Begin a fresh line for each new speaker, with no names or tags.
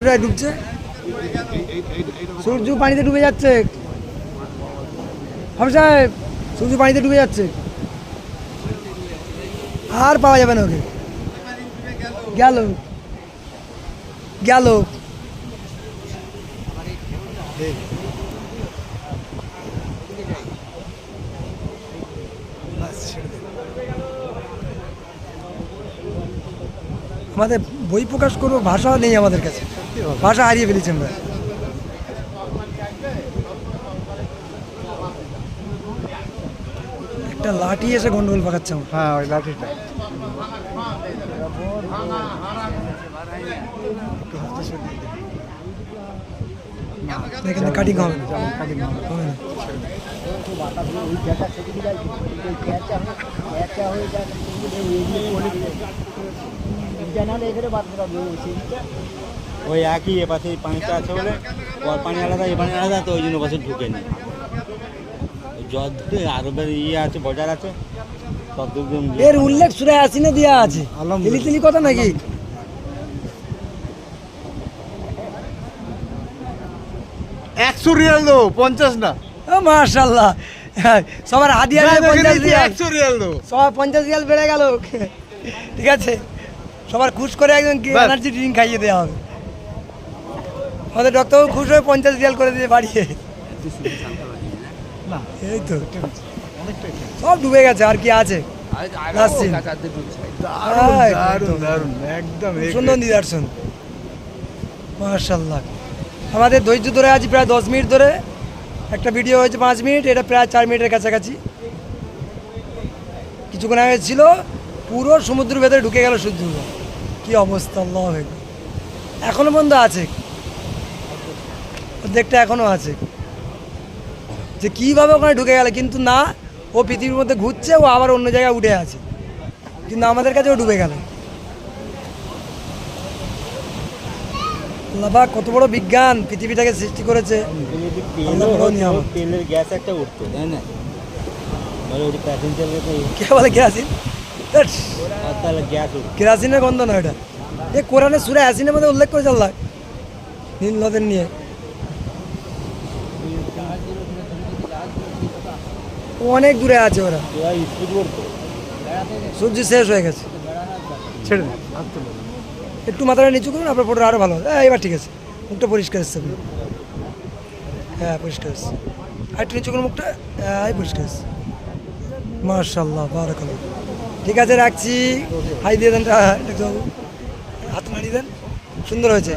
ডুবছে, সূর্য পানিতে ডুবে যাচ্ছে। হাফিজ সাহেব, সূর্য পানিতে ডুবে যাচ্ছে, আর পাওয়া যাবে না ওকে। গেল গেল আমাদের বই প্রকাশ করবো, ভাষা নেই আমাদের কাছে, ভাষা হারিয়ে ফেলেছি আমরা। একটা লাঠি এসে গন্ডগোল পাকাচ্ছে আমার।
হ্যাঁ, ওই লাঠিটা
এখানে কাটিং হবে না।
ওই একই এ পাশে পানিটা আছে বলে ওর পানি আলাদা এ পানি আলাদা, তো ওই জন্য পাশে ঢুকে নি জল ধরে আরো ইয়ে আছে, বজার আছে।
এর উল্লেখ সূরা ইয়াসিনে দেয়া আছে, তিলি কথা নাকি?
রিয়াল দো, 50 না।
ও মাশাআল্লাহ, সবার হাদিয়া 50 রিয়াল,
100 রিয়াল দো,
সবার 50 রিয়াল বেড়ে গেল। ঠিক আছে, সবার খুশ করে একজন এনার্জি ড্রিঙ্ক খাইয়ে দেওয়া হবে। আমাদের ডক্টর খুশ হয়ে 50 রিয়াল করে দিয়ে বাড়িয়ে। এই তো সব ডুবে গেছে, আর কি আছে?
একদম
সুন্দর নিদর্শন, মাশাআল্লাহ। আমাদের ধৈর্য ধরে আছি প্রায় 10 মিনিট ধরে, একটা ভিডিও হয়েছে 5 মিনিট, এটা প্রায় 4 মিনিটের কাছাকাছি। কিছুক্ষণ আগে ছিল পুরো সমুদ্রের ভেতরে ঢুকে গেল সূর্য। কি অবস্থা, আল্লাহ আকবার। এখনো বন্ধ আছে, অর্ধেকটা এখনো আছে। যে কীভাবে ওখানে ঢুকে গেল, কিন্তু না, ও পৃথিবীর মধ্যে ঘুরছে, ও আবার অন্য জায়গায় উঠে আছে, কিন্তু আমাদের কাছে ও ডুবে গেল। আল্লাহ পাক কত বড় বিজ্ঞান পৃথিবীটাকে সৃষ্টি করেছে।
তেলের গ্যাস একটা উঠতো, তাই না?
কে বলে কেরাসিন?
তাহলে গ্যাস উঠতো,
কেরাসিনের গন্ধ না এটা। এ কোরআনে সূরা ইয়াসিনের মধ্যে উল্লেখ করেছে আল্লাহ নীল নদের নিয়ে। অনেক দূরে আছে ওরা,
স্পিড করতো।
সূর্য শেষ হয়ে গেছে।
ছেড়ে দে।
একটু মাথাটা নিচু করুন, আপনার ফটোটা আরও ভালো হবে। এবার ঠিক আছে, মুখটা পরিষ্কার এসছে। হ্যাঁ পরিষ্কার এসছে, আর একটু নিচু করুন মুখটা। হ্যাঁ পরিষ্কার এসছে, মাশাআল্লাহ, বারাকাল্লাহ। ঠিক আছে, রাখছি। হাই দিয়ে দেন, হাত নাড়িয়ে দেন, সুন্দর হয়েছে।